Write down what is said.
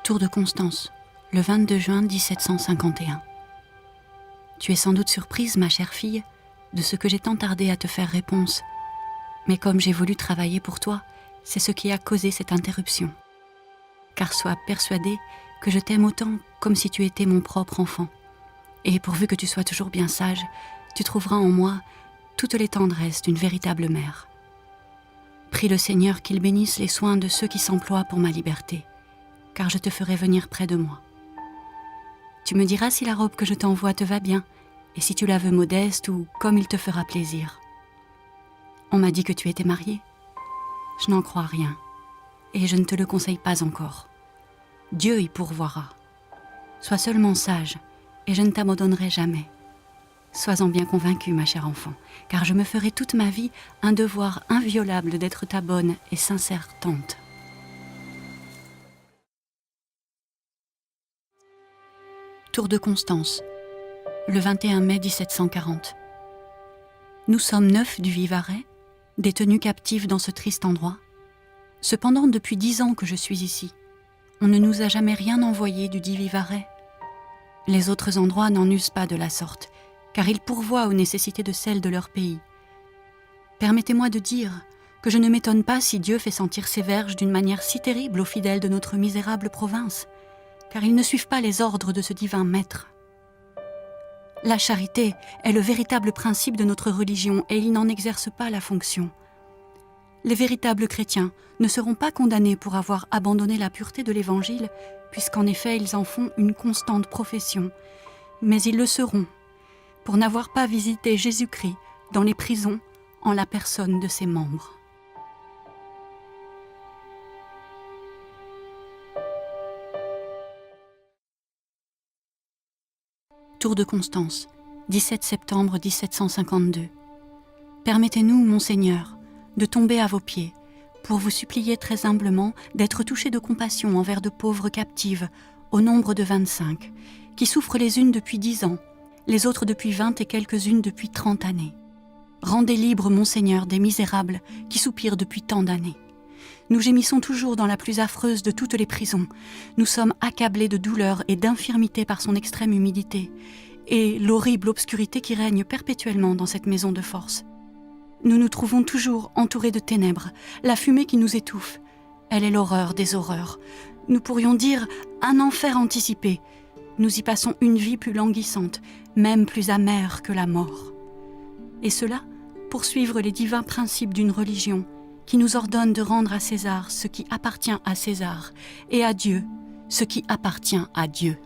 Tour de Constance, le 22 juin 1751. Tu es sans doute surprise, ma chère fille, de ce que j'ai tant tardé à te faire réponse. Mais comme j'ai voulu travailler pour toi, c'est ce qui a causé cette interruption. Car sois persuadée que je t'aime autant comme si tu étais mon propre enfant. Et pourvu que tu sois toujours bien sage, tu trouveras en moi toutes les tendresses d'une véritable mère. Prie le Seigneur qu'il bénisse les soins de ceux qui s'emploient pour ma liberté, car je te ferai venir près de moi. Tu me diras si la robe que je t'envoie te va bien, et si tu la veux modeste ou comme il te fera plaisir. On m'a dit que tu étais mariée. Je n'en crois rien, et je ne te le conseille pas encore. Dieu y pourvoira. Sois seulement sage, et je ne t'abandonnerai jamais. Sois-en bien convaincue, ma chère enfant, car je me ferai toute ma vie un devoir inviolable d'être ta bonne et sincère tante. Tour de Constance, le 21 mai 1740. Nous sommes 9 du Vivarais, détenus captifs dans ce triste endroit. Cependant, depuis 10 ans que je suis ici, on ne nous a jamais rien envoyé du dit Vivarais. Les autres endroits n'en usent pas de la sorte, car ils pourvoient aux nécessités de celles de leur pays. Permettez-moi de dire que je ne m'étonne pas si Dieu fait sentir ses verges d'une manière si terrible aux fidèles de notre misérable province, car ils ne suivent pas les ordres de ce divin maître. La charité est le véritable principe de notre religion et il n'en exerce pas la fonction. Les véritables chrétiens ne seront pas condamnés pour avoir abandonné la pureté de l'Évangile, puisqu'en effet ils en font une constante profession, mais ils le seront pour n'avoir pas visité Jésus-Christ dans les prisons en la personne de ses membres. Tour de Constance, 17 septembre 1752. Permettez-nous, Monseigneur, de tomber à vos pieds, pour vous supplier très humblement d'être touchés de compassion envers de pauvres captives, au nombre de 25, qui souffrent les unes depuis 10 ans, les autres depuis 20 et quelques-unes depuis 30 années. Rendez libre, Monseigneur, des misérables qui soupirent depuis tant d'années. Nous gémissons toujours dans la plus affreuse de toutes les prisons. Nous sommes accablés de douleur et d'infirmité par son extrême humidité et l'horrible obscurité qui règne perpétuellement dans cette maison de force. Nous nous trouvons toujours entourés de ténèbres, la fumée qui nous étouffe. Elle est l'horreur des horreurs. Nous pourrions dire un enfer anticipé. Nous y passons une vie plus languissante, même plus amère que la mort. Et cela pour suivre les divins principes d'une religion qui nous ordonne de rendre à César ce qui appartient à César et à Dieu ce qui appartient à Dieu.